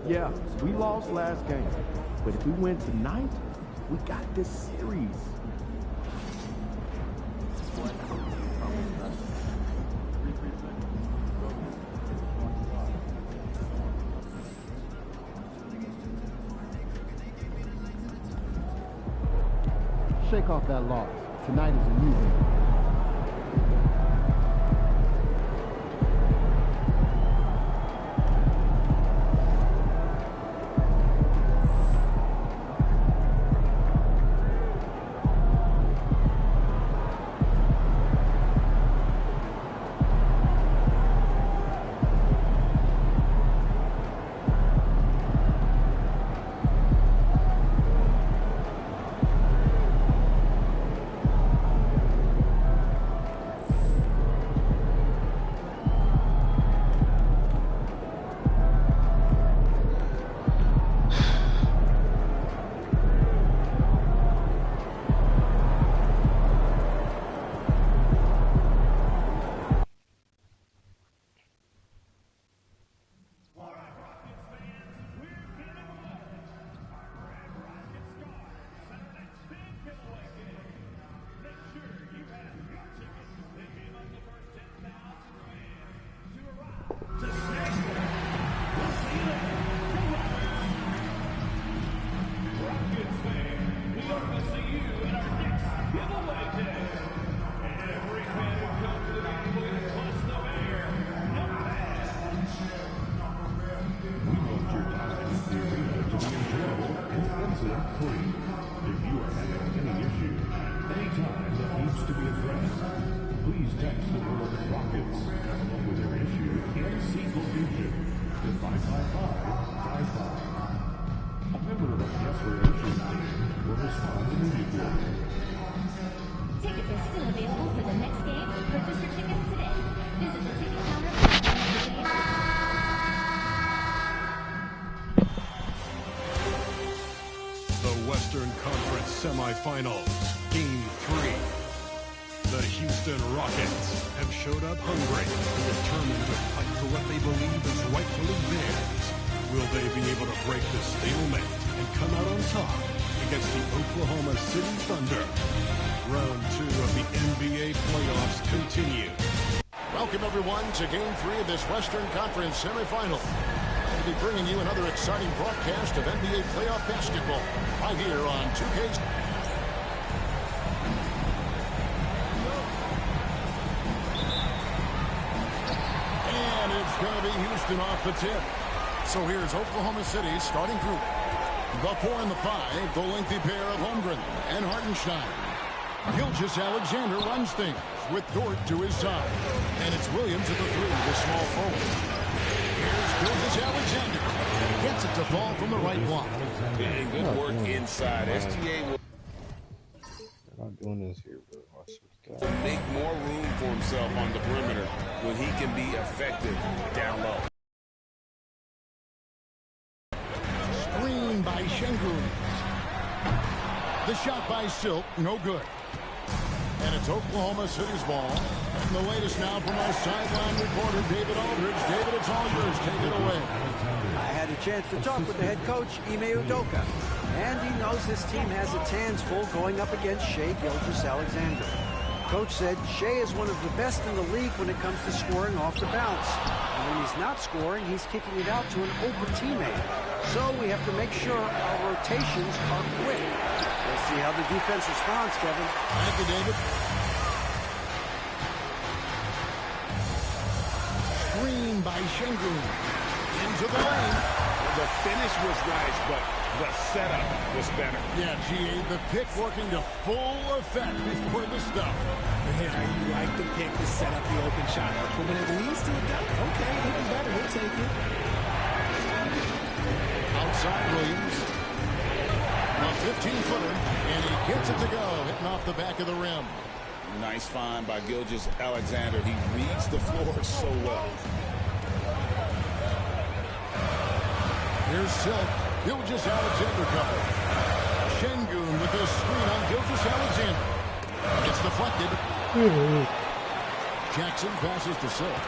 Yeah, we lost last game, but if we win tonight, we got this series. Shake off that loss. Tonight is a new day. Tickets are still available for the next game. Purchase your tickets today. Visit the ticket counter. The Western Conference semifinals, Game 3. The Houston Rockets have showed up hungry and determined to fight for what they believe is rightfully theirs. Will they be able to break the stalemate and come out on top against the Oklahoma City Thunder? Round 2 of the NBA playoffs continue. Welcome, everyone, to Game 3 of this Western Conference semifinal. We'll be bringing you another exciting broadcast of NBA playoff basketball right here on 2K. And it's going to be Houston off the tip. So here's Oklahoma City's starting group. The 4 and the 5, the lengthy pair of Holmgren and Hartenstein. Gilgeous-Alexander runs things with Dort to his side. And it's Williams at the 3, the small forward. Here's Gilgeous-Alexander. Gets it to fall from the right block. And good work inside. SGA will not doing this here, bro. make more room for himself on the perimeter when he can be effective down low. Screen by Şengün. The shot by Silk, no good. And it's Oklahoma City's ball. And the latest now from our sideline reporter, David Aldridge. David, it's all yours. Take it away. I had a chance to talk with the head coach, Ime Udoka. And he knows his team has its hands full going up against Shai Gilgeous-Alexander. Coach said Shai is one of the best in the league when it comes to scoring off the bounce. And when he's not scoring, he's kicking it out to an open teammate. So we have to make sure our rotations are quick. We'll see how the defense responds, Kevin. Thank you, David. Screen by Şengün. Into the lane. The finish was nice, but the setup was better. Yeah, GA, the pick working to full effect before the stuff. Yeah, you like the pick to set up the open shot. But when it leads to a dunk, okay, even better, we'll take it. Outside Williams. A 15-footer, and he gets it to go, hitting off the back of the rim. Nice find by Gilgeous-Alexander. He reads the floor so well. Here's Silk. Gilgeous-Alexander cover. Şengün with a screen on Gilgeous-Alexander. It's deflected. Jackson passes to Silk.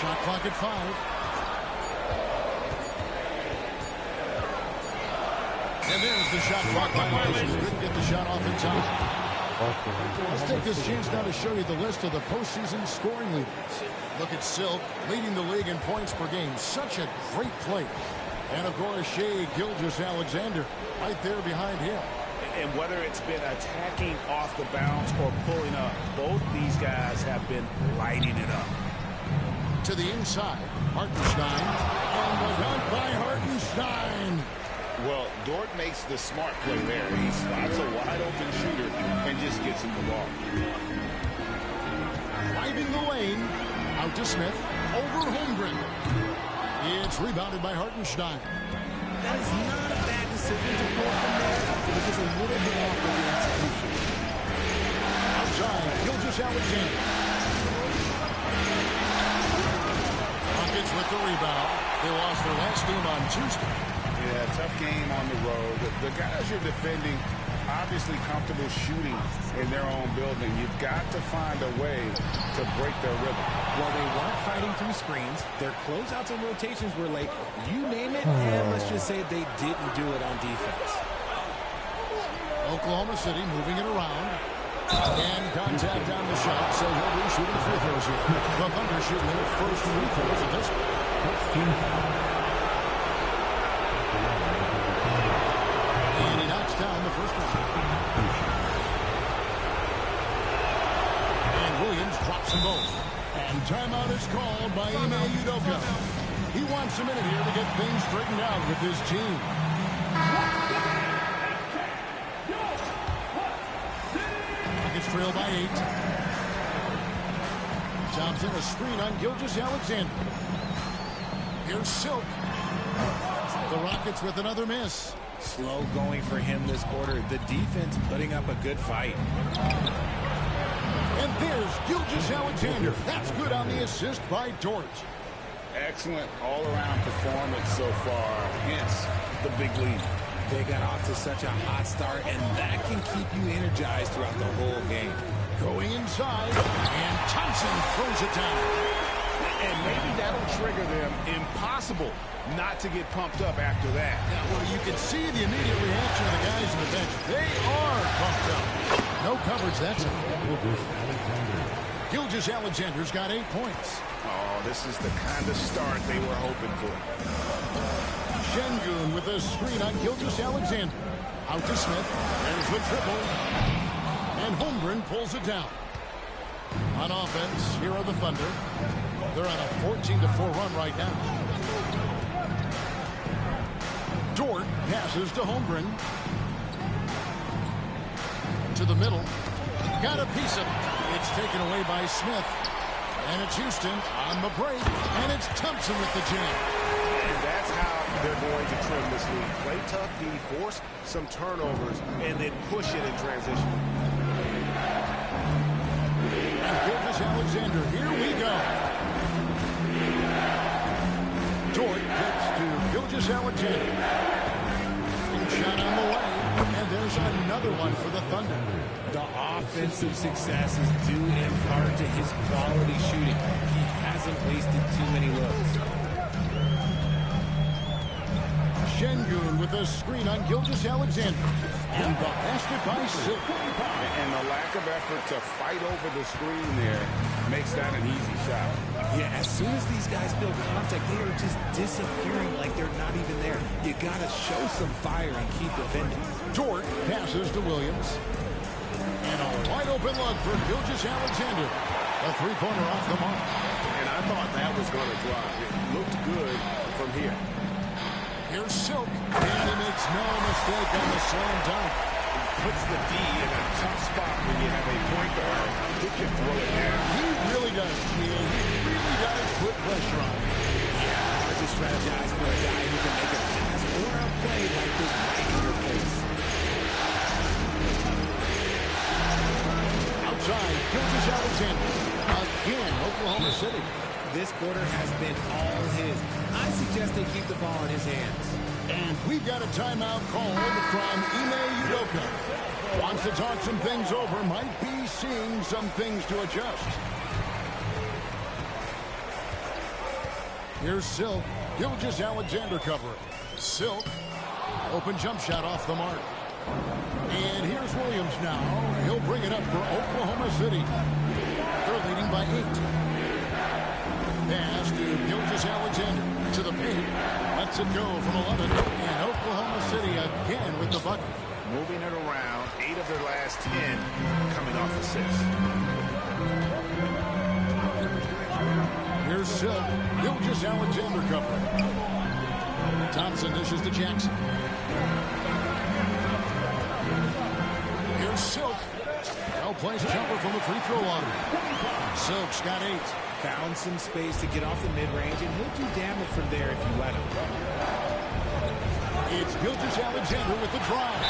Shot clock at 5. And there's the shot clock violation. Couldn't get the shot off in time. Let's take this chance now to show you the list of the postseason scoring leaders. Look at Silk leading the league in points per game. Such a great play. And, of course, Shea Gilgeous-Alexander right there behind him. And whether it's been attacking off the bounce or pulling up, both these guys have been lighting it up. To the inside, Hartenstein. And the dunk by Hartenstein. Well, Dort makes the smart play there. He spots a wide-open shooter and just gets him the ball. Driving the lane. Out to Smith. Over Holmgren. It's rebounded by Hartenstein. That is not a bad decision to pull from there. It was just a little bit off of the execution. Outside, Gilgeous-Alexander. Rockets with the rebound. They lost their last game on Tuesday. Yeah, tough game on the road. The guys you're defending, obviously comfortable shooting in their own building. You've got to find a way to break their rhythm. Well, they weren't fighting through screens. Their closeouts and rotations were late. You name it, and let's just say they didn't do it on defense. Oklahoma City moving it around. And contact on the shot, so he'll be shooting free throws here. The Thunder shooting their first free throws at this point. And he knocks down the first one. And Williams drops them both. And timeout is called by Ime Udoka. He wants a minute here to get things straightened out with his team. Rockets trail by 8. Thompson, a screen on Gilgeous-Alexander. Here's Silk. The Rockets with another miss. Slow going for him this quarter. The defense putting up a good fight. And there's Gilgeous-Alexander. That's good on the assist by Dort. Excellent all-around performance so far, hence the big lead. They got off to such a hot start, and that can keep you energized throughout the whole game. Going inside, and Thompson throws it down. And maybe that'll trigger them. Impossible not to get pumped up after that. Yeah, well, you can see the immediate reaction of the guys on the bench. They are pumped up. No coverage, that's it. Gilgeous-Alexander's got 8 points. Oh, this is the kind of start they were hoping for. Şengün with a screen on Gilgeous-Alexander. Out to Smith. There's the triple. And Holmgren pulls it down. On offense, here are the Thunder. They're on a 14-4 run right now. Dort passes to Holmgren. To the middle. Got a piece of it. It's taken away by Smith. And it's Houston on the break. And it's Thompson with the jam. And that's how they're going to trim this league. Play tough D, force some turnovers, and then push it in transition. And Gilgeous-Alexander, here we go. Dort gets to Gilgeous-Alexander. Shot on the way, and there's another one for the Thunder. The offensive success is due in part to his quality shooting. He hasn't wasted too many looks. Şengün with a screen on Gilgeous-Alexander. And the basket by Silk. And the lack of effort to fight over the screen there makes that an easy shot. Yeah, as soon as these guys feel contact, they are just disappearing like they're not even there. You gotta show some fire and keep defending. Dort passes to Williams. And a wide open look for Gilgeous-Alexander. A three-pointer off the mark. And I thought that was going to drop. It looked good from here. Here's Silk. And he makes no mistake on the slam dunk. Puts the D in a tough spot when you have a point guard who can throw it down. He really does, Neil. He really does put pressure on him. Yeah, hard to strategize for a guy who can make a pass or a play like this right in your face. Outside, Gilgeous-Alexander. Again, Oklahoma City. This quarter has been all his. I suggest they keep the ball in his hands. And we've got a timeout called from Ime Udoka. Wants to talk some things over. Might be seeing some things to adjust. Here's Silk. Gilgeous-Alexander covering. Silk Open jump shot off the mark. And here's Williams now. He'll bring it up for Oklahoma City. They're leading by 8. Pass to Gilgeous-Alexander to the paint. Lets it go from 11. And Oklahoma City again with the bucket. Moving it around. 8 of their last 10 coming off assists. Here's Silk. Gilgeous-Alexander cover. Thompson dishes to Jackson. Here's Silk. Well-placed jumper from the free throw line. Silk's got 8. Found some space to get off the mid-range, and he'll do damage from there if you let him. It's Gilgeous-Alexander with the drive.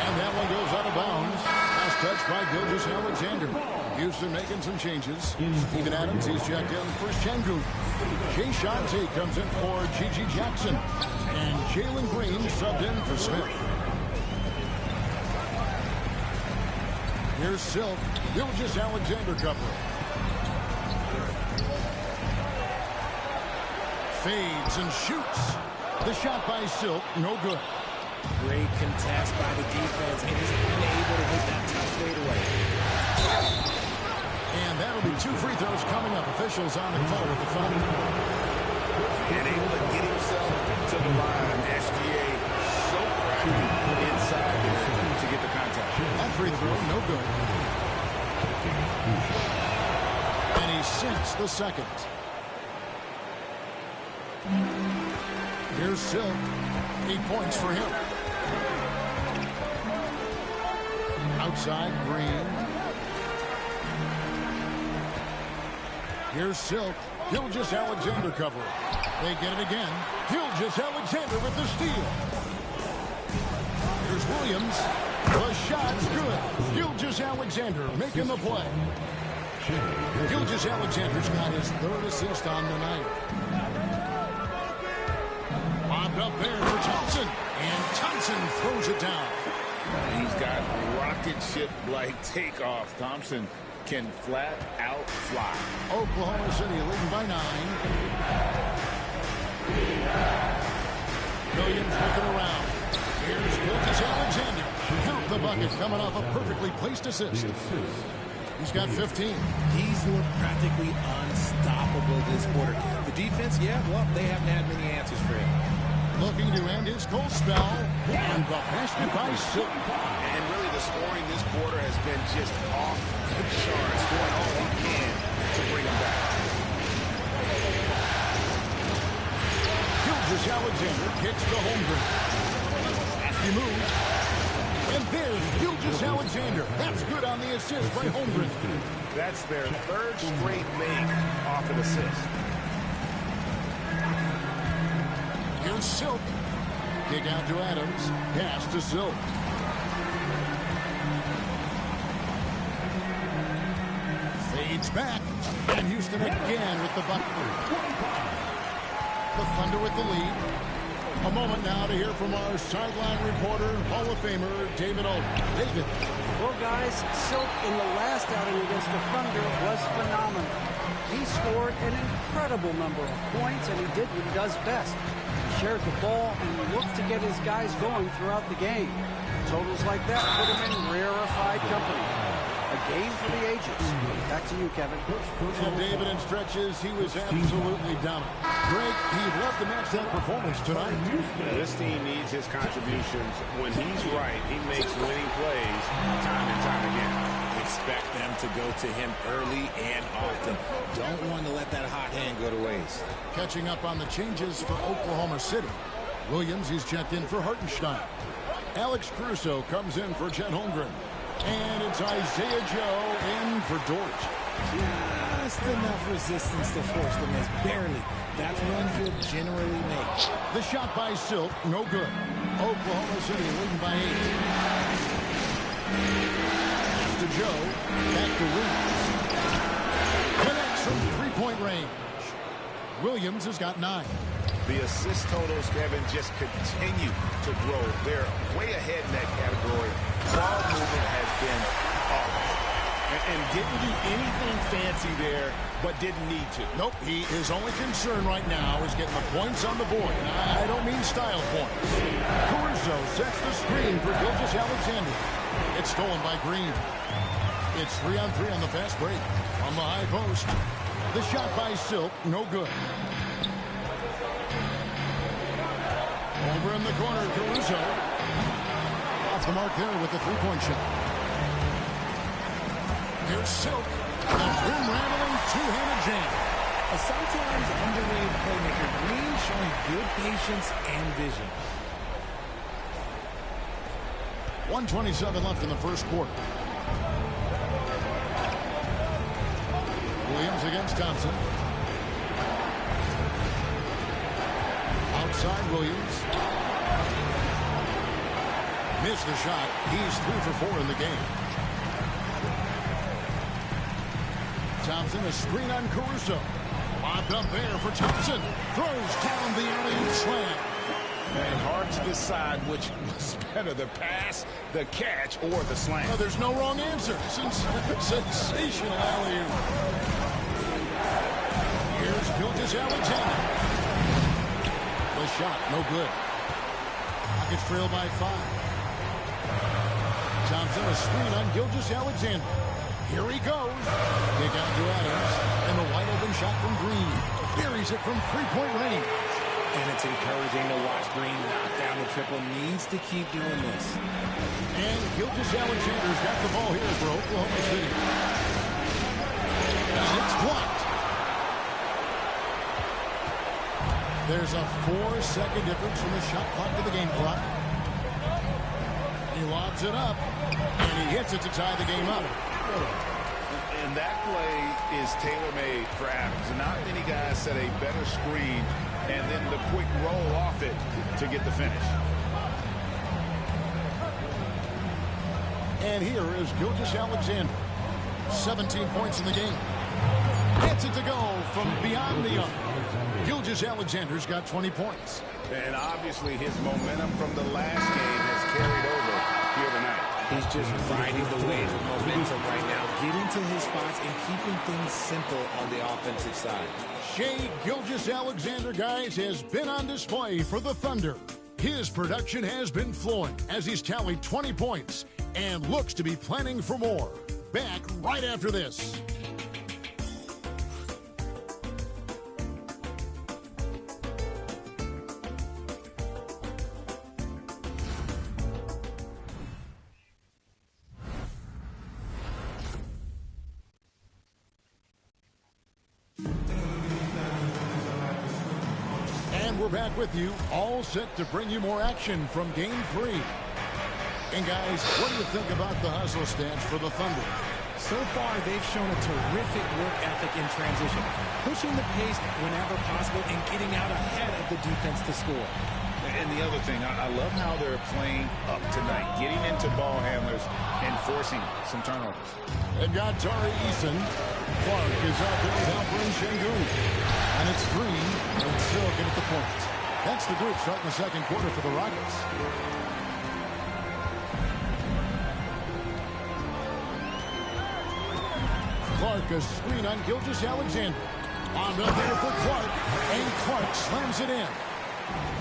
And that one goes out of bounds. Last touch by Gilgeous-Alexander. Houston making some changes. Steven Adams, he's checked in for Şengün. Jay Shante comes in for Gigi Jackson. And Jalen Green subbed in for Smith. Here's Silk. Gilgeous-Alexander covering. Fades and shoots. The shot by Silk, no good. Great contest by the defense, and he's unable to hit that tough fadeaway. And that'll be 2 free throws coming up. Officials on the call with the foul. And able to get himself to the line. SGA so crafty inside there to get the contact. That free throw, no good. And he sinks the second. Here's Silk. 8 points for him. Outside, Green. Here's Silk. Gilgeous-Alexander covering. They get it again. Gilgeous-Alexander with the steal. Here's Williams. The shot's good. Gilgeous-Alexander making the play. Gilgeous-Alexander's got his 3rd assist on the night. Bobbed up there for Thompson. And Thompson throws it down. He's got rocket ship-like takeoff. Thompson can flat out fly. Oklahoma City leading by 9. Williams looking around. Here's Gilgeous-Alexander. Count the bucket coming off a perfectly placed assist. He's got 15. He's looked practically unstoppable this quarter. The defense, yeah, well, they haven't had many answers for him. Looking to end his cold spell. And the basket by Silk. And really the scoring this quarter has been just off the charts. Doing all he can to bring him back. Gilgeous-Alexander kicks to Holmgren. He moves. And there's Gilgeous-Alexander. That's good on the assist by Holmgren. That's their 3rd straight make off an assist. Here's Silk. Kick out to Adams. Pass to Silk. Fades back. And Houston again with the bucket. The Thunder with the lead. A moment now to hear from our sideline reporter, Hall of Famer, David Olden. David. Well, guys, Silk in the last outing against the Thunder was phenomenal. He scored an incredible number of points, and he did what he does best. He shared the ball and looked to get his guys going throughout the game. Totals like that put him in rarefied company. A game for the ages. Back to you, Kevin. And David in stretches, he was absolutely dominant. Greg, he'd love to match that performance tonight. This team needs his contributions. When he's right, he makes winning plays time and time again. Expect them to go to him early and often. Don't want to let that hot hand go to waste. Catching up on the changes for Oklahoma City. Williams, he's checked in for Hartenstein. Alex Caruso comes in for Chet Holmgren. And it's Isaiah Joe in for Dort. Just enough resistance to force the miss. Barely. That's one he'll generally make. The shot by Silk, no good. Oklahoma City leading by 8. Pass to Joe. Back to Williams. Connects from 3-point range. Williams has got 9. The assist totals, Kevin, just continue to grow. They're way ahead in that category. Ball movement has been off. And didn't do anything fancy there, but didn't need to. Nope, his only concern right now is getting the points on the board. And I don't mean style points. Caruso sets the screen for Gilgeous-Alexander. It's stolen by Green. It's 3-on-3 on the fast break. On the high post. The shot by Silk, no good. Over in the corner, Caruso. Off the mark there with the three-point shot. Here's Silk. The rim-rattling two-handed jam. A sometimes underrated playmaker. Green showing good patience and vision. 1:27 left in the first quarter. Williams against Thompson. Outside Williams. Missed the shot. He's 3 for 4 in the game. Thompson, a screen on Caruso. Lobbed up there for Thompson. Throws down the alley-oop slam. And hard to decide which was better, the pass, the catch, or the slam. Oh, there's no wrong answer. Sensational alley-oop. Here's Gilgeous-Alexander. The shot, no good. Rockets trail by 5. Thompson, a screen on Gilgeous-Alexander. Here he goes. Kick out to Adams. And the wide open shot from Green. Buries it from three-point range. And it's encouraging to watch Green knock down the triple. Needs to keep doing this. And Gilgeous-Alexander's got the ball here for Oklahoma City. It's blocked. There's a 4-second difference from the shot clock to the game clock. He lobs it up, and he hits it to tie the game up. And that play is tailor-made for Adams. Not many guys set a better screen and then the quick roll off it to get the finish. And here is Gilgeous-Alexander. 17 points in the game. Gets it to go from beyond the arc. Gilgeous-Alexander's got 20 points. And obviously his momentum from the last game has carried over here tonight. He's just riding the wave of momentum right now, getting to his spots and keeping things simple on the offensive side. Shai Gilgeous-Alexander, guys, has been on display for the Thunder. His production has been flowing as he's tallied 20 points and looks to be planning for more. Back right after this. We're back with you, all set to bring you more action from Game 3. And guys, what do you think about the hustle stats for the Thunder? So far, they've shown a terrific work ethic in transition, pushing the pace whenever possible and getting out ahead of the defense to score. And the other thing, I love how they're playing up tonight, getting into ball handlers and forcing some turnovers. And got Tari Eason. Clark is out there with Alperen Sengun. And it's Green and still get at the points. That's the group starting the second quarter for the Rockets. Clark, a screen on Gilgeous-Alexander. On up there for Clark. And Clark slams it in.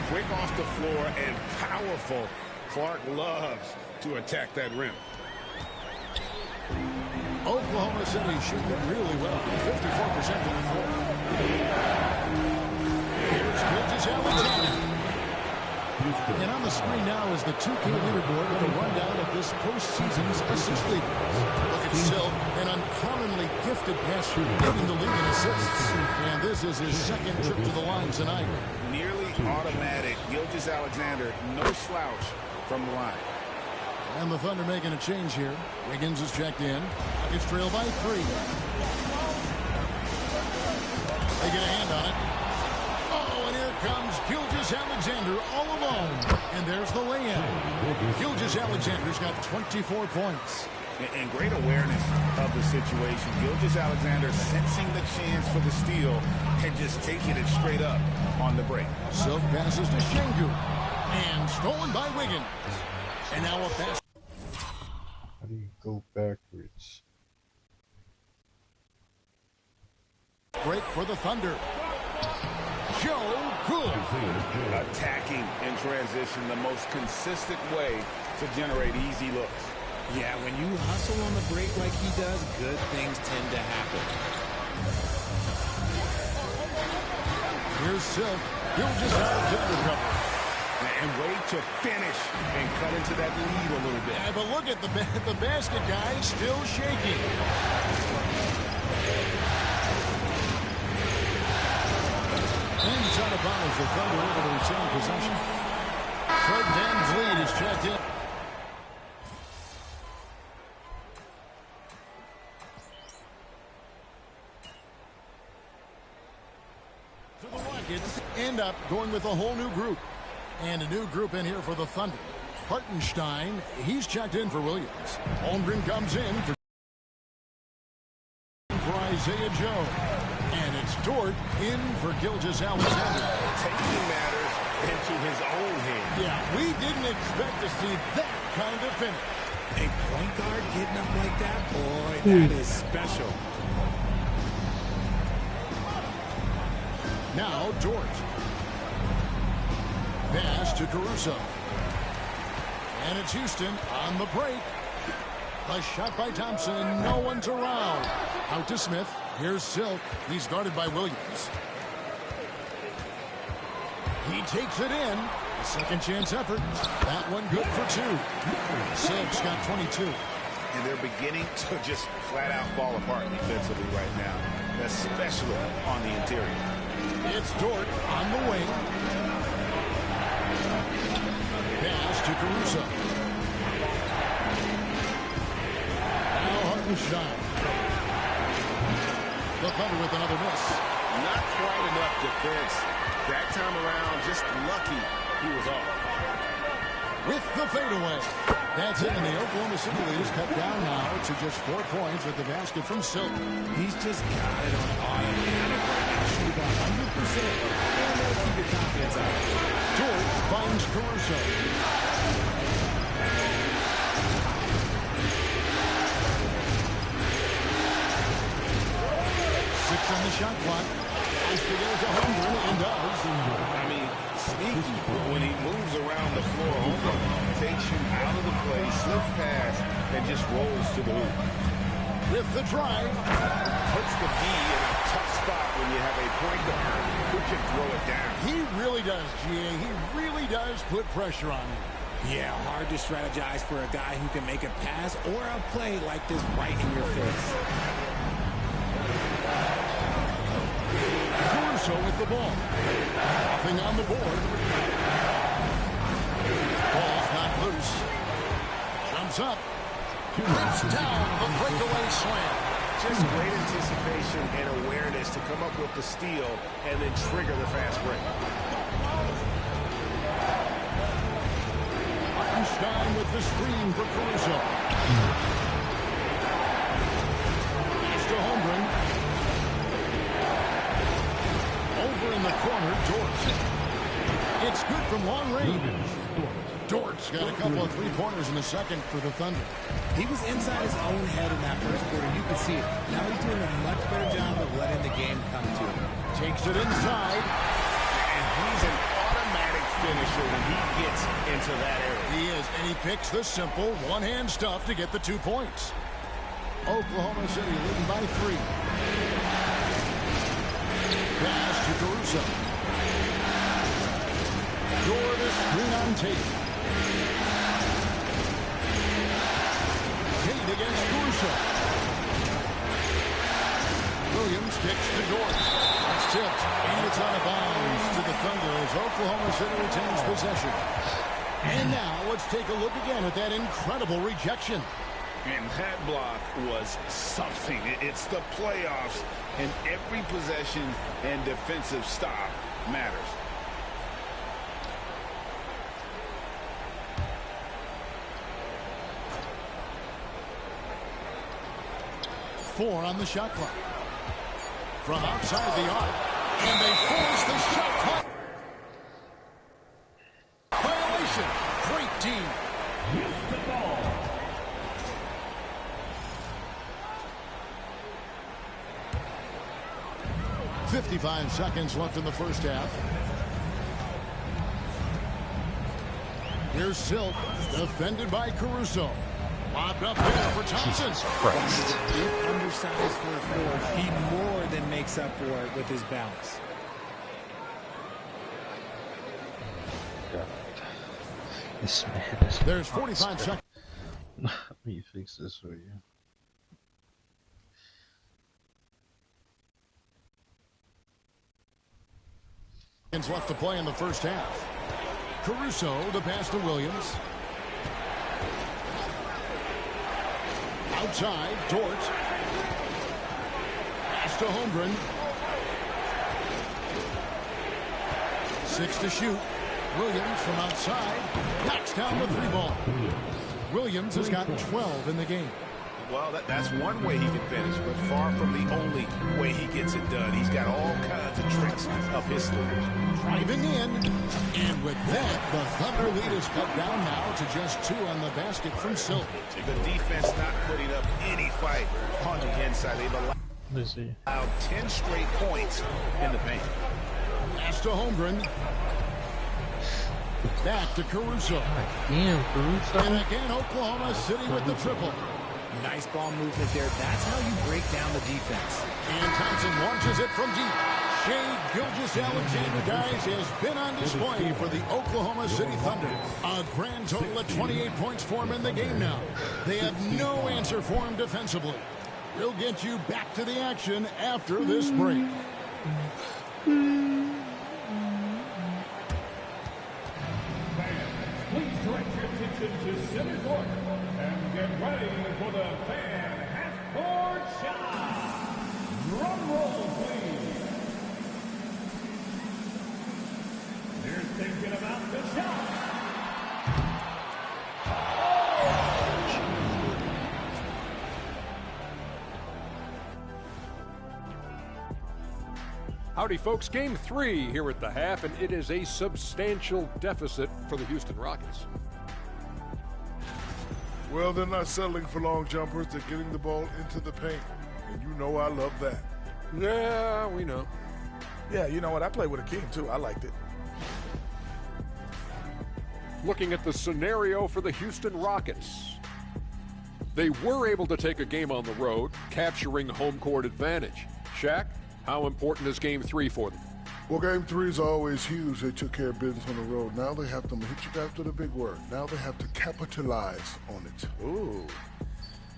Quick off the floor and powerful. Clark loves to attack that rim. Oklahoma City shooting it really well. 54% from the floor. Here's Gilgeous-Alexander. And on the screen now is the 2K leaderboard with a rundown of this postseason's assist leaders. Look at Silk, an uncommonly gifted passer, leading the league in assists. And this is his second trip to the line tonight. Nearly automatic. Gilgeous-Alexander, no slouch from the line. And the Thunder making a change here. Wiggins is checked in. Rockets trail by 3. They get a hand on it. Oh, and here comes Gilgeous-Alexander all alone. And there's the lay-in. Gilgeous-Alexander's got 24 points. And great awareness of the situation. Gilgeous-Alexander sensing the chance for the steal and just taking it straight up on the break. Silk passes to Sengun. And stolen by Wiggins. And now a pass. How do you go backwards? break for the Thunder. Joe Good. Attacking in transition, the most consistent way to generate easy looks. Yeah, when you hustle on the break like he does, good things tend to happen. Here's Silk. Gilgeous Alexander cover. And wait to finish and cut into that lead a little bit. Yeah, but look at the basket guy still shaking. Inside of bounds, the Thunder able to retain possession. Fred VanVleet is checked in. So the Rockets end up going with a whole new group. And a new group in here for the Thunder. Hartenstein, he's checked in for Williams. Holmgren comes in for Isaiah Joe. And it's Dort in for Gilgeous Alexander. Taking matters into his own hands. Yeah, we didn't expect to see that kind of finish. A point guard getting up like that, boy, that is special. Now Dort. Pass to Caruso. And it's Houston on the break. A shot by Thompson. No one's around. Out to Smith. Here's Silk. He's guarded by Williams. He takes it in. A second chance effort. That one good for two. Silk's got 22. And they're beginning to just flat out fall apart defensively right now, especially on the interior. It's Dort on the wing. Pass to Caruso. Now Hartenstein. The Thunder with another miss. Not quite enough defense. That time around, just lucky he was off. With the fadeaway. That's it, and the Oklahoma City lead is cut down now to just 4 points with the basket from Silk. He's just got it on automatic right now. Shoot about 100%. And they'll keep your confidence out. Dort finds Caruso. Six on the shot clock. Nice to get it to Holmgren, and does. I mean, sneaky. When he moves around the floor, Holmgren takes you out of the play, slips past, and just rolls to the hoop. With the drive. Puts the D in a tough spot when you have a point guard who can throw it down. He really does, GA. He really does put pressure on you. Yeah, hard to strategize for a guy who can make a pass or a play like this right in your face. Caruso with the ball. Nothing on the board. Ball's not loose. Jumps up. Puts down the breakaway slam. Just great anticipation and awareness to come up with the steal and then trigger the fast break. Hartenstein with the screen for Caruso. Pass to Holmgren. Over in the corner, Dort. It's good from long range. Dort's got a couple of three-pointers in the second for the Thunder. He was inside his own head in that first quarter. You can see it. Now he's doing a much better job of letting the game come to him. Takes it inside. And he's an automatic finisher when he gets into that area. He is, and he picks the simple one-hand stuff to get the 2 points. Oklahoma City leading by 3. Pass to Caruso. Jordan screen on Tate. Tate against Caruso. Williams kicks to Dort. It's tipped, and it's out of bounds to the Thunder as Oklahoma City retains possession. And now let's take a look again at that incredible rejection. And that block was something. It's the playoffs, and every possession and defensive stop matters. Four on the shot clock. From outside the arc, and they force the shot clock. Violation. Great team. 55 seconds left in the first half. Here's Silk, defended by Caruso. Lobbed up there for Thompson. Christ. A bit undersized for a forward. He more than makes up for it with his bounce. God. This man is... There's 45 seconds. Let me fix this for you. Left to play in the first half. Caruso, the pass to Williams. Outside, Dort. Pass to Holmgren. 6 to shoot. Williams from outside. Knocks down the 3-ball. Williams has gotten 12 in the game. Well, that's one way he can finish, but far from the only way he gets it done. He's got all kinds of tricks up his sleeve. Driving in. And with that, the Thunder lead is cut down now to just 2 on the basket from Silk. The defense not putting up any fight on the inside. They've allowed 10 straight points in the paint. Pass to Holmgren. Back to Caruso. Damn, Caruso. And again, Oklahoma City with the triple. Nice ball movement there. That's how you break down the defense. And Thompson launches it from deep. Shai Gilgeous-Alexander, guys, has been on display for the Oklahoma City Thunder. A grand total of 28 points for him in the game now. They have no answer for him defensively. We'll get you back to the action after this break. Please direct your attention to center court and get ready for the fan half-court shot. Drum roll, please. They're thinking about the shot. Howdy, folks. Game 3 here at the half, and it is a substantial deficit for the Houston Rockets. Well, they're not settling for long jumpers. They're getting the ball into the paint. And you know I love that. Yeah, we know. Yeah, you know what? I played with a king, too. I liked it. Looking at the scenario for the Houston Rockets. They were able to take a game on the road, capturing home court advantage. Shaq, how important is Game 3 for them? Well, Game 3 is always huge. They took care of business on the road. Now they have to hit you after the big word. Now they have to capitalize on it. Ooh.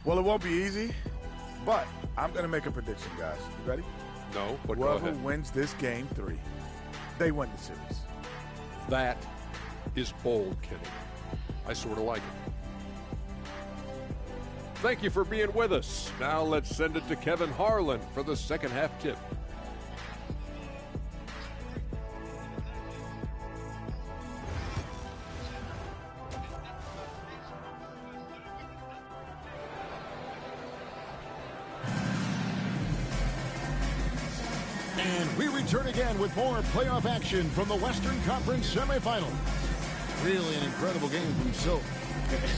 Well, it won't be easy, but I'm going to make a prediction, guys. You ready? No, but whoever go ahead. wins this Game 3, they win the series. That is bold, Kenny. I sort of like it. Thank you for being with us. Now let's send it to Kevin Harlan for the second half tip. And we return again with more playoff action from the Western Conference semifinal. Really an incredible game from Silk.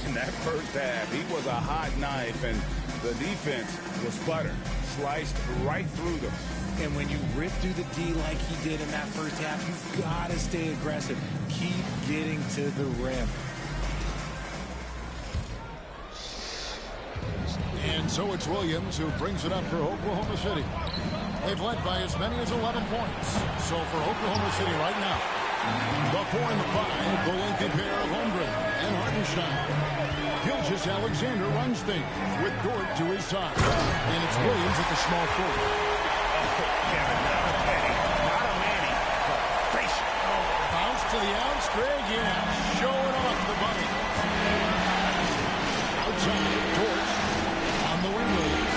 In that first half, he was a hot knife, and the defense was butter, sliced right through them. And when you rip through the D like he did in that first half, you've got to stay aggressive. Keep getting to the rim. And so it's Williams who brings it up for Oklahoma City. They've led by as many as 11 points. So for Oklahoma City right now, the 4 and the 5, the lengthy pair of Holmgren and Hartenstein. Gilgeous-Alexander runs things with Dort to his side. And it's Williams at the small forward. Bounce to the outs, Greg, yeah, showing off the bunny. Outside, Dort on the wing, Williams.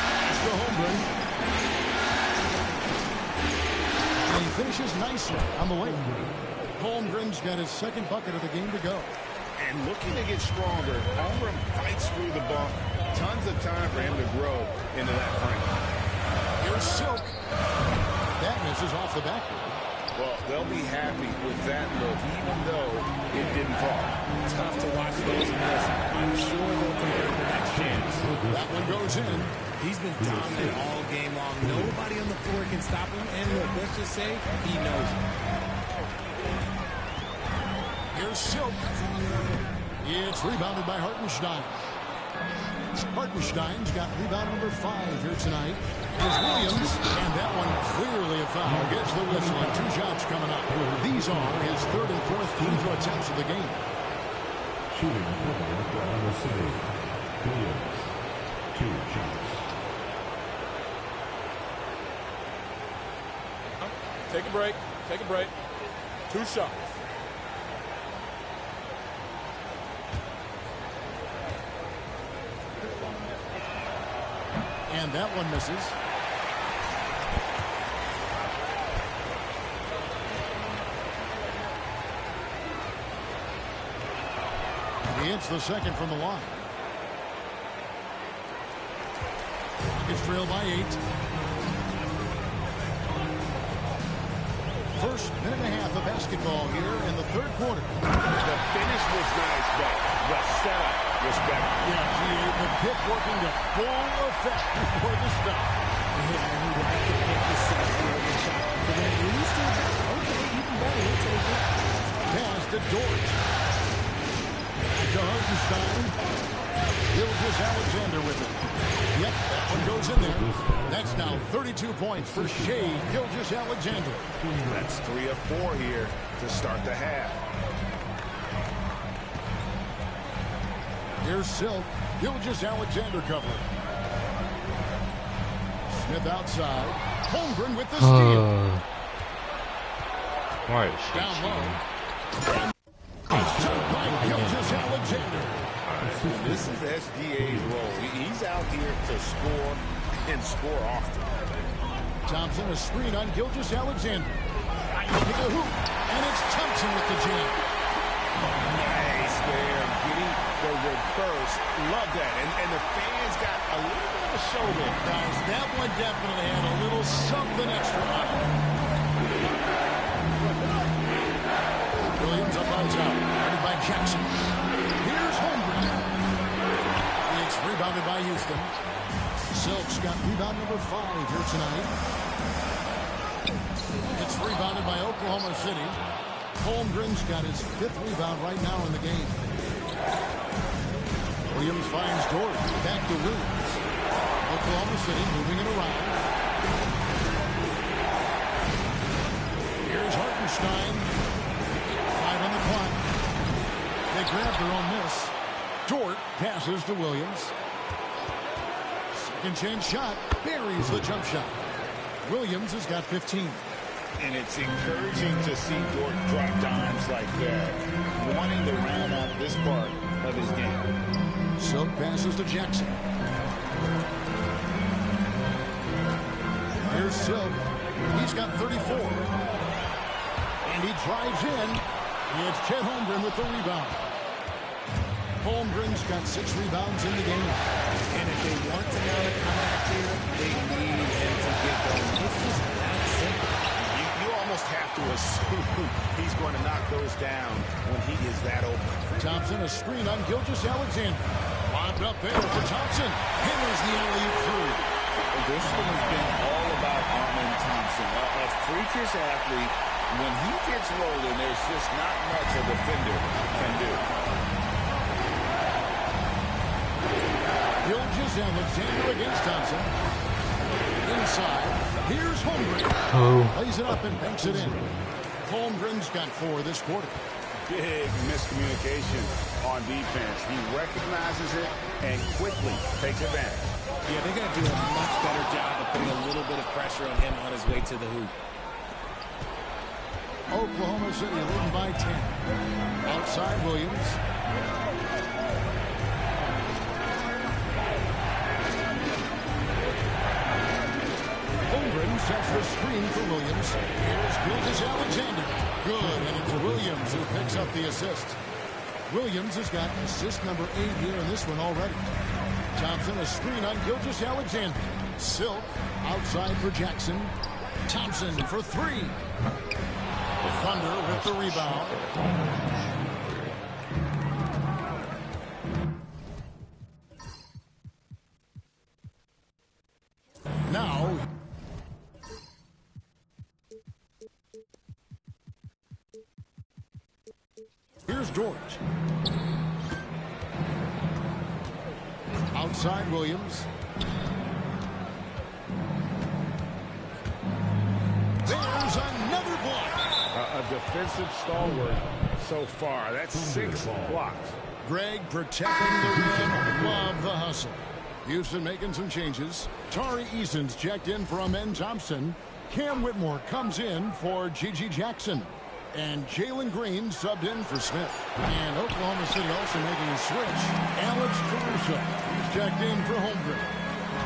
Pass to Holmgren. And he finishes nicely on the wing. Holmgren's got his second bucket of the game to go. And looking to get stronger, Holmgren fights through the bump. Tons of time for him to grow into that frame. Here's Silk. That misses off the backboard. Well, they'll be happy with that look, even though it didn't fall. Tough to watch those miss. I'm sure they'll convert the next chance. That one goes in. He's been dominant all game long. Nobody on the floor can stop him. And look, let's just say he knows it. Here's Silk. It's rebounded by Hartenstein. Hartenstein's got rebound number 5 here tonight. Here's Williams, and that one clearly a foul. Gets the whistle, and 2 shots coming up. These are his 3rd and 4th free throw attempts of the game. Shooting for Oklahoma City. Williams, 2 shots. Take a break. Take a break. 2 shots. And that one misses. He hits the second from the line. Rockets trail by 8. First minute and a half of basketball here in the 3rd quarter. The finish was nice, but the setup was better. Yeah, the pick working to full effect before the stop. Yeah, he liked to pick the second the shot. But when it leads to a shot, okay, even better, he'll take it. Pass to Dort. To Hartenstein. Gilgeous-Alexander with it. Yep, that one goes in there. That's now 32 points for Shai Gilgeous-Alexander. That's 3 of 4 here to start the half. Here's Silk. Gilgeous-Alexander covering. Smith outside. Holmgren with the steal. Why is she Down cheating? low. Shot by Gilgeous-Alexander. This is SGA's role. He's out here to score and score often. Thompson, a screen on Gilgeous-Alexander. To the hoop, and it's Thompson with the jam. Nice there, getting the reverse. Love that. And the fans got a little bit of a show there. Guys, that one definitely had a little something extra on it. Williams up on top, guarded by Jackson. Here's Holmgren. It's rebounded by Houston. Silk's got rebound number 5 here tonight. It's rebounded by Oklahoma City. Holmgren's got his 5th rebound right now in the game. Williams finds Dort. Back to Williams. Oklahoma City moving it around. Here's Hartenstein. 5 on the clock. They grab their own miss. Dort passes to Williams. Second chance shot. Buries the jump shot. Williams has got 15. And it's encouraging to see Dort drop dimes like that, wanting to round out this part of his game. Silk passes to Jackson. Here's Silk. He's got 34. And he drives in. It's Chet Holmgren with the rebound. Holmgren's got 6 rebounds in the game. And if they want to mount a comeback here, they need him to get going. It's just that simple. You almost have to assume he's going to knock those down when he is that open. Thompson, a screen on Gilgeous-Alexander. Lobbed up there for Thompson. Hammers the alley-oop through. This one has been all about Armin Thompson, a freakish athlete. When he gets rolling, there's just not much a defender can do. Gilgeous-Alexander against Thompson. Inside. Here's Holmgren. Lays it up and banks it in. Holmgren's got 4 this quarter. Big miscommunication on defense. He recognizes it and quickly takes advantage. Yeah, they're going to do a much better job of putting a little bit of pressure on him on his way to the hoop. Oklahoma City leading by 10. Outside Williams. Holmgren sets the screen for Williams. Here's Gilgeous-Alexander. Good, and it's Williams who picks up the assist. Williams has got assist number 8 here in this one already. Thompson, a screen on Gilgeous-Alexander. Silk outside for Jackson. Thompson for 3. The Thunder with the rebound. George. Outside Williams. There's another block. A defensive stalwart so far. That's 6 blocks. Greg protecting the rim. Love the hustle. Houston making some changes. Tari Eason's checked in for Amen Thompson. Cam Whitmore comes in for Gigi Jackson. And Jalen Green subbed in for Smith. And Oklahoma City also making a switch. Alex Caruso is checked in for Holmgren.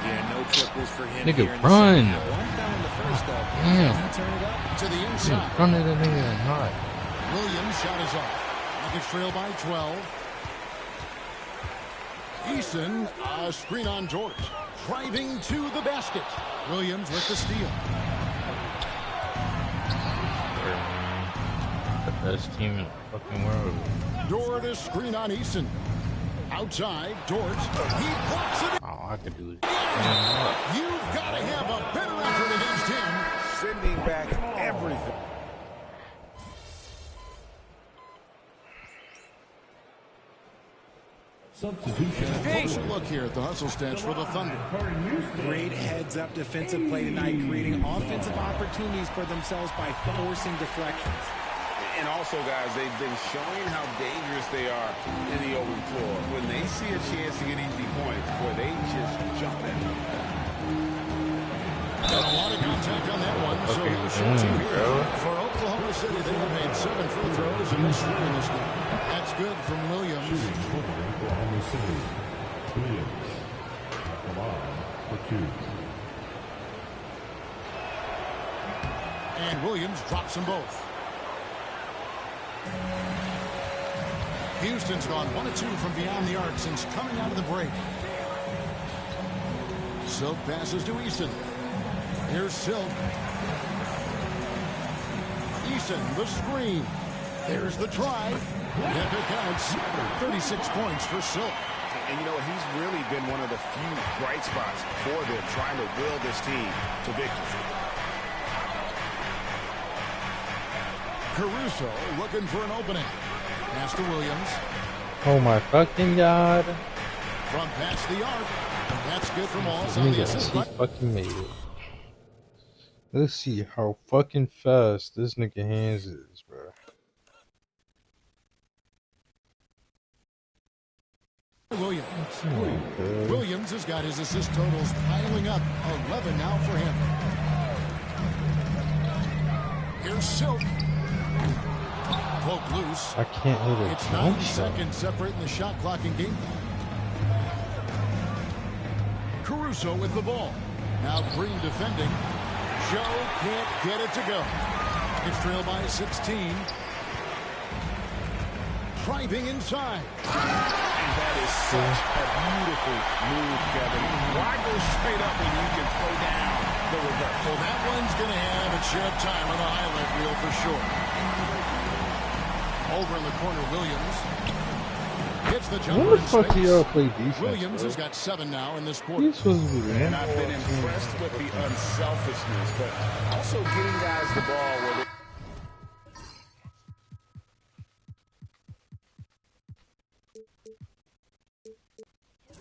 Yeah, no triples for him. Nigga, run. One foul in the first, though. Damn. Turn it up to the inside. Run it, nigga, hot. Williams shot is off. Rockets trail by 12. Eason, a screen on George. Driving to the basket. Williams with the steal. The best team in the fucking world. Dort is screen on Eason. Outside, Dort. He blocks it. Oh, I could do it. You've got to have a better effort against him. Sending back everything. Substitution. Closer look here at the hustle stats for the Thunder. Great heads-up defensive play tonight, creating offensive opportunities for themselves by forcing deflections. And also, guys, they've been showing how dangerous they are in the open floor. When they see a chance to get easy points, boy, they just jump in. Got a lot of contact on that one, so he'll shoot 2 here. For Oklahoma City, they have made 7 free throws and missed 3 in this game. That's good from Williams. Oklahoma City. Williams. Come on for 2. And Williams drops them both. Houston's gone 1 of 2 from beyond the arc since coming out of the break. Silk passes to Eason. Here's Silk. Eason, the screen. There's the try. And it counts. 36 points for Silk. And you know, he's really been one of the few bright spots for them, trying to will this team to victory. Caruso looking for an opening. Pass to Williams. Oh my fucking god. From past the arc. That's good from Walls on the assist. He fucking made it. Let's see how fucking fast this nigga hands is, bro. Williams. Williams has got his assist totals piling up. 11 now for him. Here's Silk. Poke loose. I can't hit it. It's 90 seconds separating the shot clock and game clock. Caruso with the ball. Now Green defending. Joe can't get it to go. It's trailed by 16. Driving inside. And that is such a beautiful move, Kevin. Why go straight up when you can throw down the reverse? Well, that one's going to have its share of time on the highlight reel for sure. Over in the corner, Williams. Hits the jumper. When the fuck do y'all play defense? Williams bro? has got 7 now in this quarter. You're supposed to be And I've been impressed with the unselfishness, but also getting guys the ball where they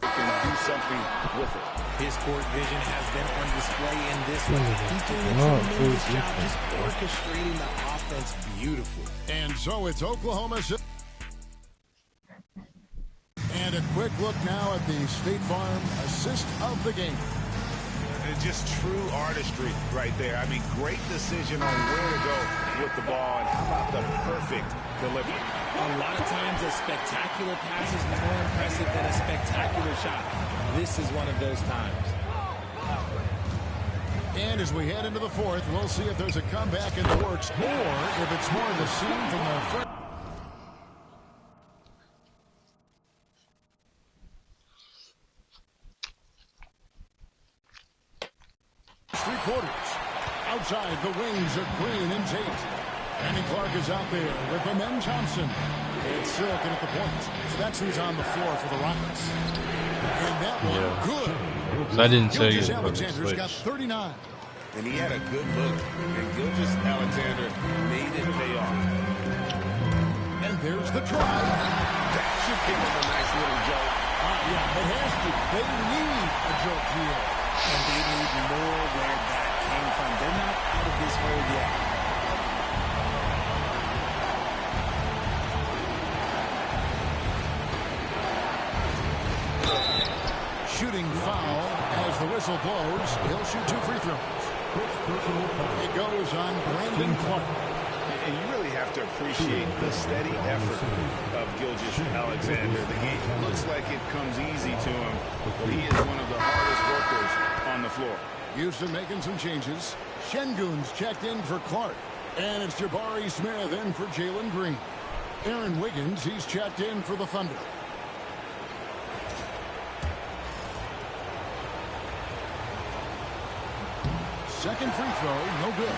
can do something with it. His court vision has been on display in this one. He's doing a tremendous job just orchestrating the offense beautifully. And so it's Oklahoma City. And a quick look now at the State Farm assist of the game. It's just true artistry right there. I mean, great decision on where to go with the ball, and how about the perfect delivery? A lot of times a spectacular pass is more impressive than a spectacular shot. This is one of those times. And as we head into the fourth, we'll see if there's a comeback in the works or if it's more of the same from the first. Three quarters. Outside, the wings are Green and Tate. Andy Clark is out there with Amen Thompson. It's Silk at the point. So that's who's on the floor for the Rockets. And that one, good. I didn't tell you Gilgeous about the Alexander's switch. got 39. And he had a good look, and Gilgeous Alexander made it pay off. And There's the try. That should give them a nice little jolt. Yeah, it has to. They need a jolt here. And they need more where that came from. They're not out of this hole yet. Shooting foul as the whistle blows. He'll shoot 2 free throws. It goes on Brandon Clark. And you really have to appreciate the steady effort of Gilgeous-Alexander. The game looks like it comes easy to him, but he is one of the hardest workers on the floor. Houston making some changes. Şengün's checked in for Clark. And it's Jabari Smith in for Jalen Green. Aaron Wiggins, he's checked in for the Thunder. Second free throw, no good.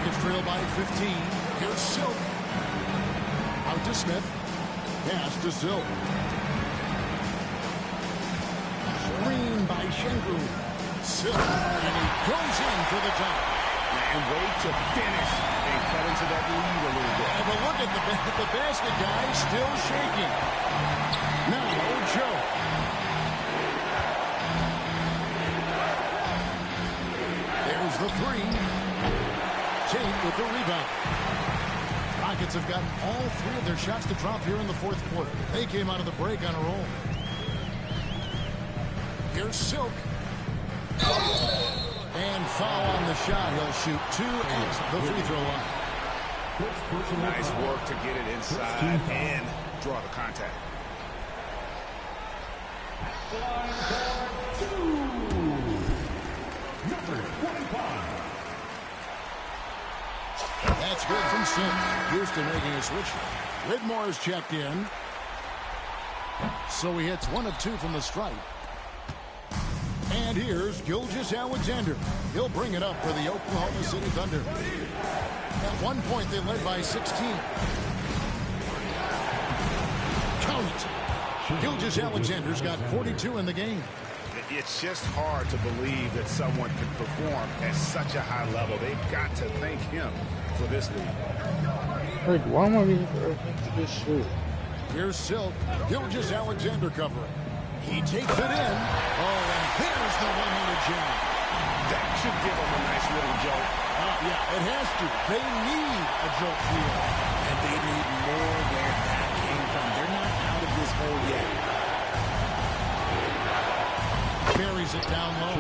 It's trailed by 15. Here's Silk. Out to Smith. Pass to Silk. Screen by Şengün. Silk. And he goes in for the top. And wait to finish and cut into that lead a little bit. And look at the basket guy still shaking. Now, Joe. There's the three. Tate with the rebound. Rockets have gotten all 3 of their shots to drop here in the 4th quarter. They came out of the break on a roll. Here's Silk. And foul on the shot. He'll shoot 2 at the free throw line. Nice work to get it inside and draw the contact. That's good from Silk. Houston making a switch. Whitmore's checked in. So he hits 1 of 2 from the stripe. And here's Gilgeous-Alexander. He'll bring it up for the Oklahoma City Thunder. At one point, they led by 16. Count it. Gilgeous-Alexander's got 42 in the game. It's just hard to believe that someone can perform at such a high level. They've got to thank him for this lead. Like, why am I being thrown into this shit? Here's Silk. Gilgeous-Alexander covering. He takes it in. Oh, and there's the one-handed jam. That should give him a nice little jolt. Yeah, it has to. They need a jolt here. And they need more where that came from. They're not out of this hole yet. Carries it down low.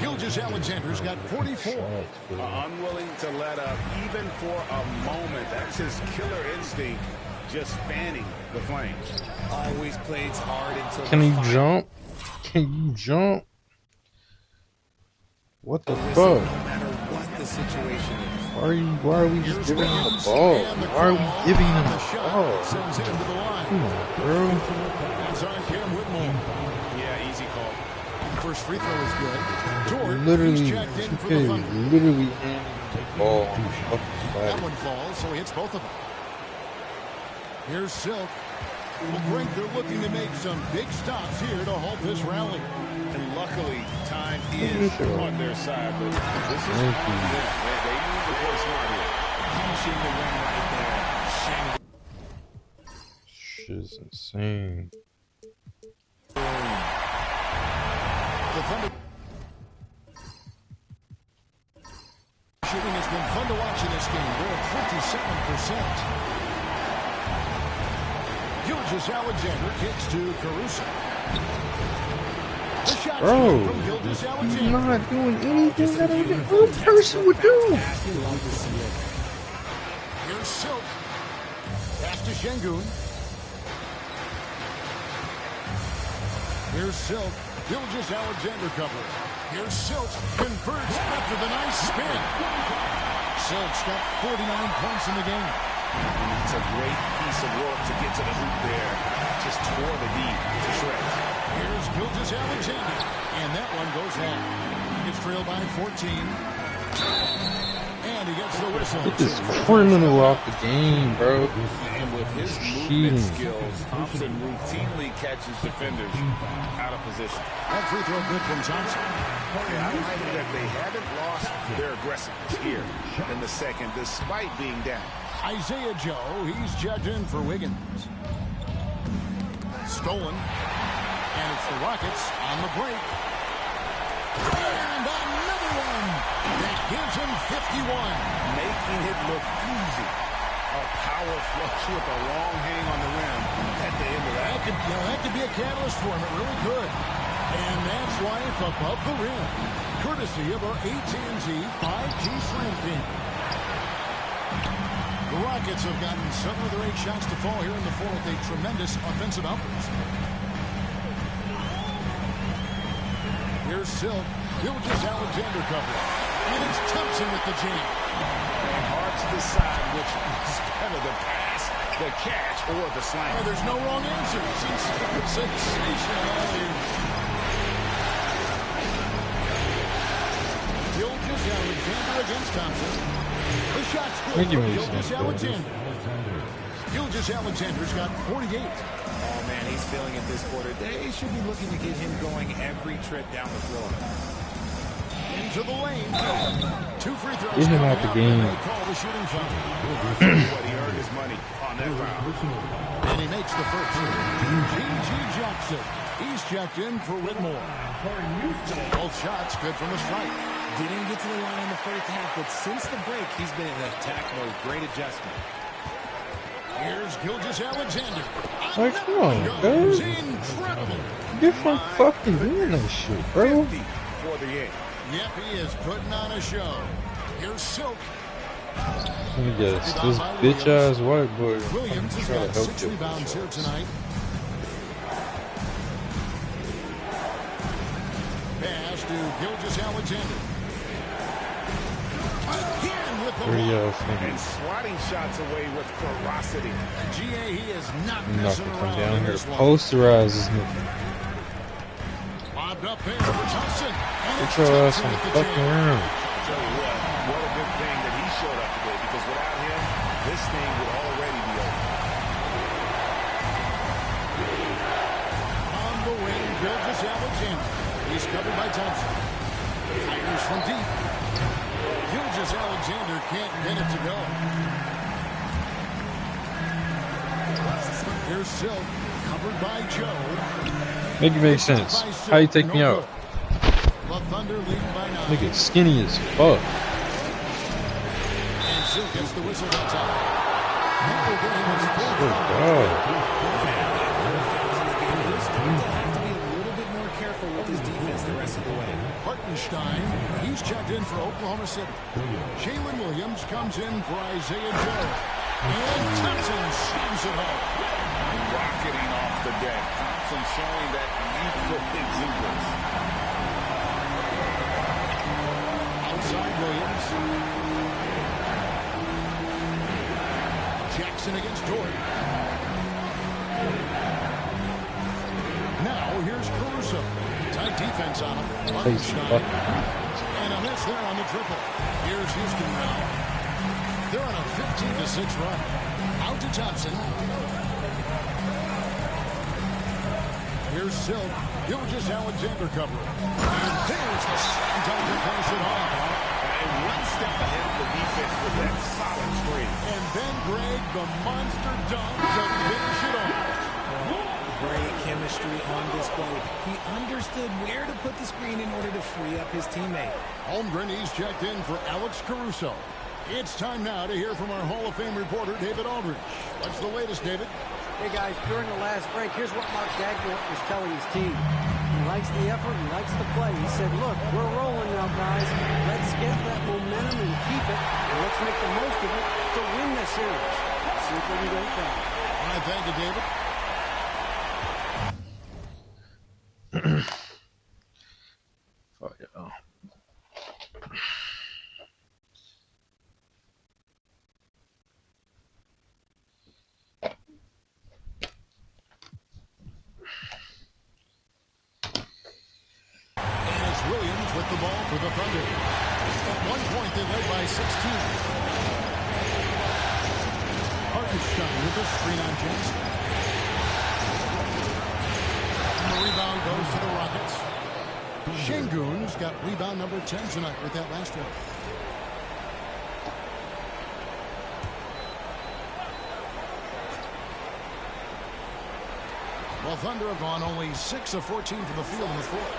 Gilgeous-Alexander's got 44. Unwilling to let up even for a moment. That's his killer instinct, just fanning the flames. Always plays hard until. Can he jump? Can you jump? What the fuck? No matter what the situation is. Why are we just giving him the ball? Why are we giving him the ball? Come on, bro. That's on Cam Whitmore. Yeah, easy call. First free throw is good. George, Literally, checked in for the Thunder. literally handing the ball. That one falls, so he hits both of them. Here's Silk. Well, Greg, they're looking to make some big stops here to halt this rally. And luckily, time is on their side. But this is they need to play smart here. Finishing the run right there. Shit's insane. The Thunder shooting has been fun to watch in this game. They're at 57%. Gilgeous-Alexander kicks to Caruso. The shot from Gilgeous-Alexander. You're not doing anything that a person would do. Here's Silk. Pass to Şengün. Here's Silk. Gilgeous-Alexander cover. Here's Silk. Converts after the nice spin. Silk's got 49 points in the game. And it's a great piece of work to get to the hoop there. Just tore the D to shreds. Here's Gilgeous-Alexander. And that one goes long. He gets trailed by 14. And he gets the whistle. Get this criminal off the game, bro. And with his movement skills, Thompson routinely catches defenders out of position. That free throw good from Thompson. I like that they haven't lost their aggressiveness here in the second, despite being down. Isaiah Joe, he's checked in for Wiggins. Stolen. And it's the Rockets on the break. And another one that gives him 51. Making it look easy. A power flush with a long hang on the rim at the end of that. That could be a catalyst for him. It really could. And that's life above the rim. Courtesy of our AT&T 5G Slam team. The Rockets have gotten 7 of their 8 shots to fall here in the fourth. A tremendous offensive outburst. Here's Silk. Gilgeous Alexander coverage. And it's Thompson with the jam. And hard to decide which is better, the pass, the catch, or the slam. Oh, there's no wrong answer. Sensational. Gilgeous Alexander against Thompson. The shot's good for Gilgeous Alexander. Gilgeous Alexander's got 48. Oh, man, he's feeling it this quarter. They should be looking to get him going every trip down the floor. Into the lane. 2 free throws. Get him out the game. They call the shooting foul. What he earned his money on that foul. And he makes the first. G.G. Jackson. He's checked in for Whitmore. Both shots good from the strike. Didn't get to the line in the first half, but since the break, he's been in attack mode. Great adjustment. Here's Gilgeous Alexander. Like, come on, guys. Get from fucking doing that shit, bro. For the end. Yep, he is putting on a show. Here's Silk. Let me guess. This bitch ass white boy. Williams has got 6 rebounds here tonight. Pass to Gilgeous Alexander. Again with the and swatting shots away with ferocity. GA, he is not I'm not messing gonna come around down in here this to one. posterize this nigga. Lobbed up there for Thompson. Get your ass on the fucking round. Tell you what a good thing that he showed up today, because without him, this thing would already be over. On the wing, Gilgeous Alexander. He's covered by Thompson. Fires from deep. Gilgeous Alexander can't get it to go. Here's Silk, covered by Joe. Make it make sense. How you take me out? The Thunder lead by 9. Nigga skinny as fuck. And Silk gets the whistle that time. Oh god. Have to be a little bit more careful with his defense the rest of the way. Hartenstein, he's checked in for Oklahoma City. Jalen Williams comes in for Isaiah Joe. And Thompson slams it home. Rocketing off the deck. Thompson showing that youthful exuberance. Outside Williams. Jackson against Jordan. Now here's Caruso. Tight defense on him. Hartenstein. And a miss there on the triple. Here's Houston now. They're on a 15-6 run. Out to Thompson. Here's Silk. Gilgeous Alexander covering. And there's the second time to finish it off. And one step ahead of the defense with that solid screen. And then Greg, the monster dunk to finish it off. Great chemistry on display. He understood where to put the screen in order to free up his teammate. Holmgren, he's checked in for Alex Caruso. It's time now to hear from our Hall of Fame reporter, David Aldridge. What's the latest, David? Hey, guys, during the last break, here's what Mark Dagnall was telling his team. He likes the effort, he likes the play. He said, look, we're rolling now, guys. Let's get that momentum and keep it, and let's make the most of it to win this series. Let's see if we can get it done. All right, thank you, David. Fuck yeah. Williams with the ball for the Thunder. At one point, they led by 16. Hartenstein with the screen on Jackson. And the rebound goes to the Rockets. Şengün's got rebound number 10 tonight with that last one. The Thunder have gone only 6 of 14 from the field in the fourth.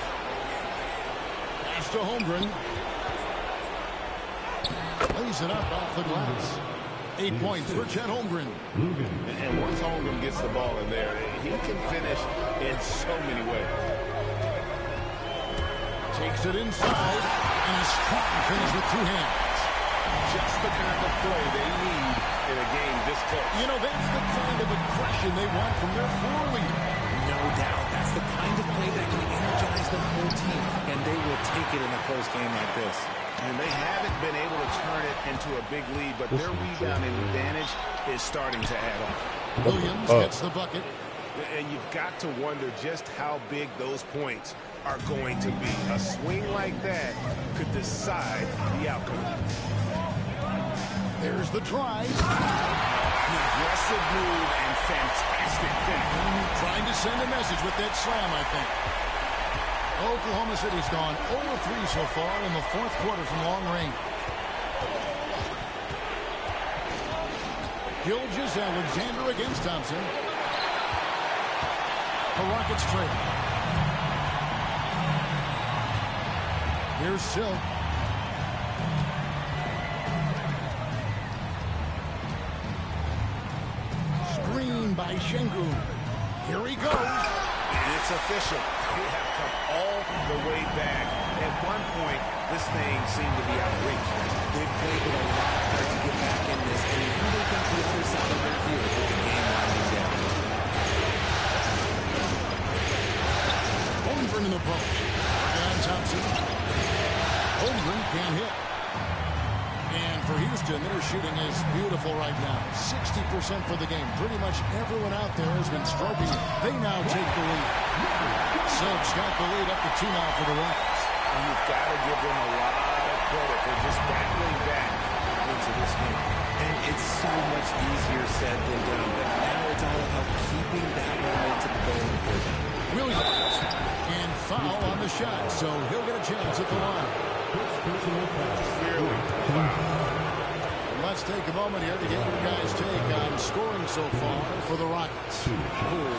Pass to Holmgren. Lays it up off the glass. 8 points for Chet Holmgren. And once Holmgren gets the ball in there, he can finish in so many ways. Takes it inside, and a strong finish with 2 hands. Just the kind of play they need in a game this close. You know, that's the kind of aggression they want from their floor leader. No doubt. That's the kind of play that can energize the whole team, and they will take it in a close game like this. And they haven't been able to turn it into a big lead, but their rebounding advantage is starting to add up. Williams gets the bucket. And you've got to wonder just how big those points are going to be. A swing like that could decide the outcome. There's the try. An aggressive move and fantastic finish. Trying to send a message with that slam, I think. Oklahoma City's gone 0-3 so far in the fourth quarter from long range. Gilgeous-Alexander against Thompson. The Rockets trail. Here's Silk. Screen by Şengün. Here he goes. And it's official. They have come all the way back. At one point, this thing seemed to be out of reach. They've played it a lot hard to get back in this, and now they've got the other side of their field with the game winding down. Holmgren in the post. And Thompson. Holmgren can't hit. And for Houston, their shooting is beautiful right now. 60% for the game. Pretty much everyone out there has been stroking it. They now take the lead. Silk's got the lead up to 2 now for the Rockets. And you've got to give them a lot of credit for just battling back into this game. And it's so much easier said than done, but now it's all about keeping that momentum going for them. Williams. And foul on the shot, so he'll get a chance at the line. Clearly foul. Let's take a moment here to get your guys' take on scoring so far for the Rockets. Ooh,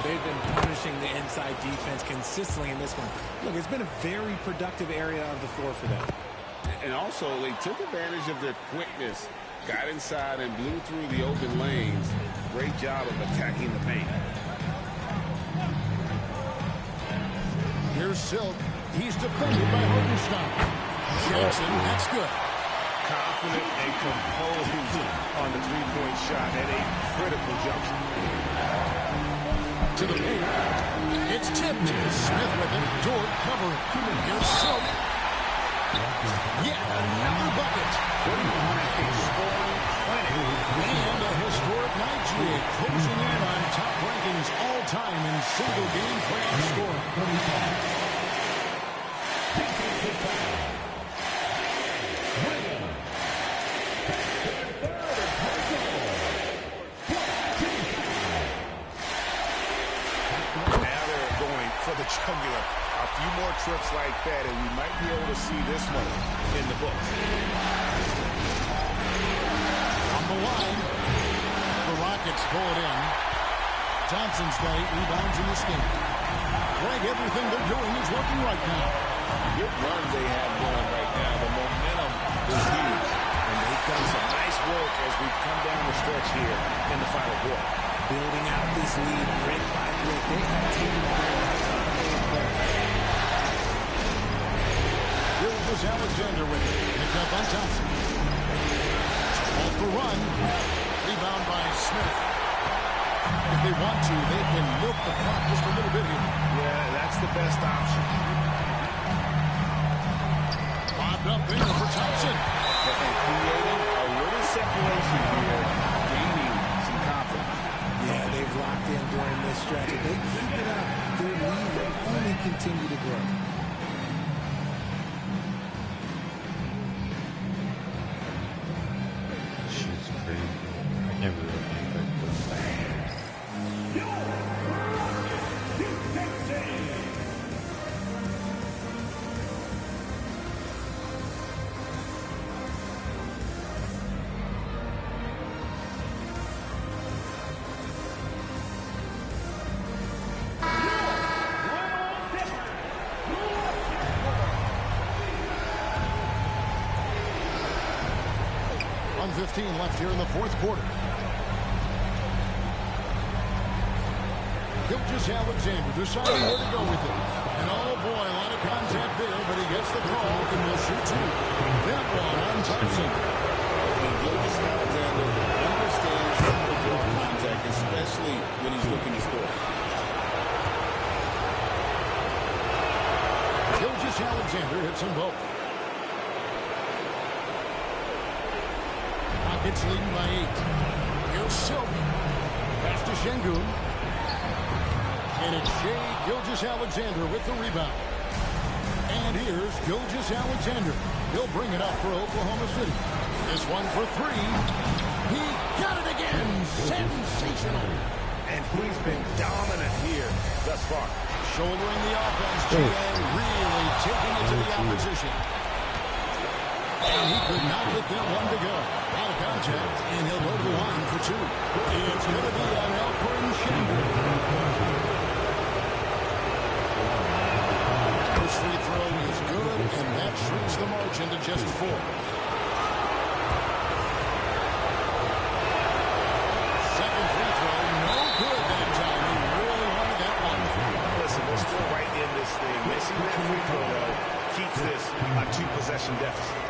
they've been punishing the inside defense consistently in this one. Look, it's been a very productive area of the floor for them. And also, they took advantage of their quickness, got inside and blew through the open lanes. Great job of attacking the paint. Here's Silk. He's defended by Hartenstein. Jackson, that's good. Confident and composed on the three-point shot at a critical juncture. To the paint. It's tipped. Smith with it. Dort covering. Here's Silk. Yet another bucket. Putting on a scoring clinic. And a historic night. GA closing in on top rankings all-time in single-game playoff scoring. For the jugular. A few more trips like that, and we might be able to see this one in the books. On the line, the Rockets pull it in. Thompson's got 8 rebounds in this game. Greg, everything they're doing is working right now. Good run they have going right now. The momentum is huge. And they've done some nice work as we've come down the stretch here in the final quarter. Building out this lead brick by brick. They have taken over that Gilgeous-Alexander with it. Picked up on Thompson. Off the run. Rebound by Smith. If they want to, they can milk the clock just a little bit here. Yeah, that's the best option. Bobbed up in for Thompson. And creating a little separation here, gaining some confidence. Yeah, they've locked in during this stretch. If they keep it up, their lead will only continue to grow. She's crazy. I can't believe I can't back 1:15 left here in the fourth quarter. Gilgeous Alexander deciding where to go with it. And oh boy, a lot of contact there, but he gets the call and will shoot two. That one on Thompson. And Gilgeous Alexander understands how to draw contact, especially when he's looking to score. Gilgeous Alexander hits them both. Rockets leading by 8. Here's Silva. Pass to Şengün. And it's Shai Gilgeous-Alexander with the rebound. And here's Gilgeous-Alexander. He'll bring it up for Oklahoma City. This one for three. He got it again. Sensational. And he's been dominant here thus far. Shouldering the offense, GA really taking it to the opposition. And he could not get that one to go. Out of contact, and he'll go to the line for two. It's going to be on Alperen Şengün. First free throw is good, and that shrinks the margin to just 4. Second free throw, no good that time. He really wanted that one. Listen, we're still right in this thing. Missing that free throw, though, keeps this a 2-possession deficit.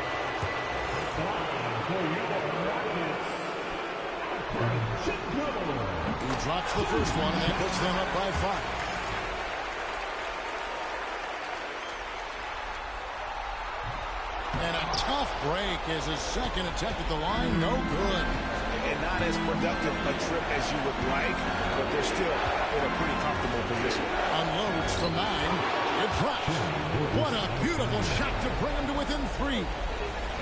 He drops the first one, and that puts them up by 5. And a tough break as his second attempt at the line, no good. And not as productive a trip as you would like, but they're still in a pretty comfortable position. Unloads from 9. It drops. What a beautiful shot to bring him to within 3.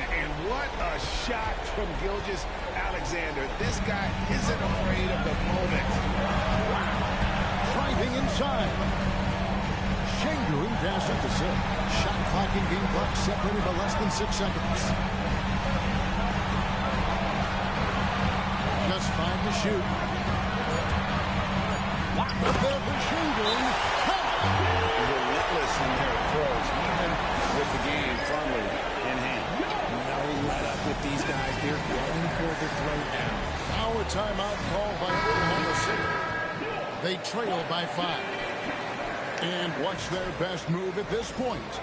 And what a shot from Gilgeous-Alexander. This guy isn't afraid of the moment. Driving inside. Şengün passing to Sil. Shot clock and game clock separated by less than 6 seconds. Just 5 to shoot. Up there for Şengün. Relentless in their approach, even with the game firmly in hand. No let up with these guys. They're going for the throw now. Now a timeout called by Oklahoma City. They trail by 5. And what's their best move at this point?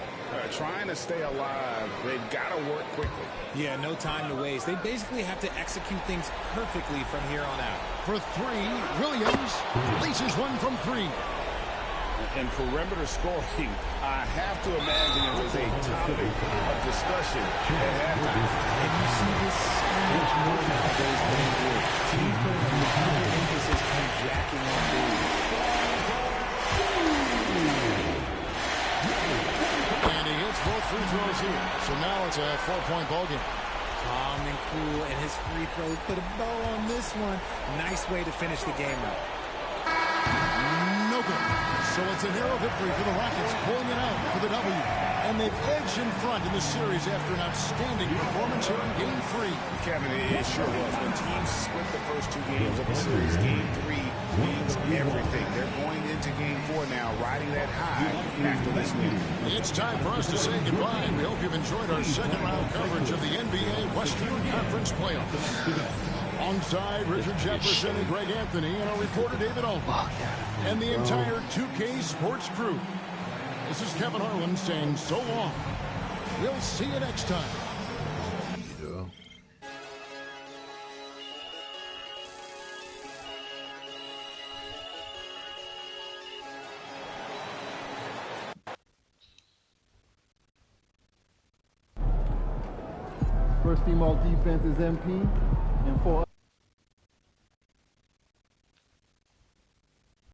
Trying to stay alive. They've got to work quickly. Yeah, no time to waste. They basically have to execute things perfectly from here on out. For 3, Williams laces one from 3. And perimeter scoring, I have to imagine it was a topic of discussion at halftime. And you see this so much more nowadays than it did. Teams put a higher emphasis on jacking on these. And he hits both free throws here. So now it's a 4-point ballgame. Calm and cool, and his free throws put a bow on this one. Nice way to finish the game out. No good. So it's a narrow victory for the Rockets, pulling it out for the W. And they've edged in front in the series after an outstanding performance here in Game 3. Kevin, it sure was. When teams split the first 2 games of the series, Game 3 means everything. They're going into Game 4 now, riding that high after this win. It's time for us to say goodbye. We hope you've enjoyed our second-round coverage of the NBA Western Conference Playoffs. Alongside Richard Jefferson and Greg Anthony and our reporter David Alton and the entire 2K Sports crew. This is Kevin Harlan saying so long. We'll see you next time. First team all defense is MP, and for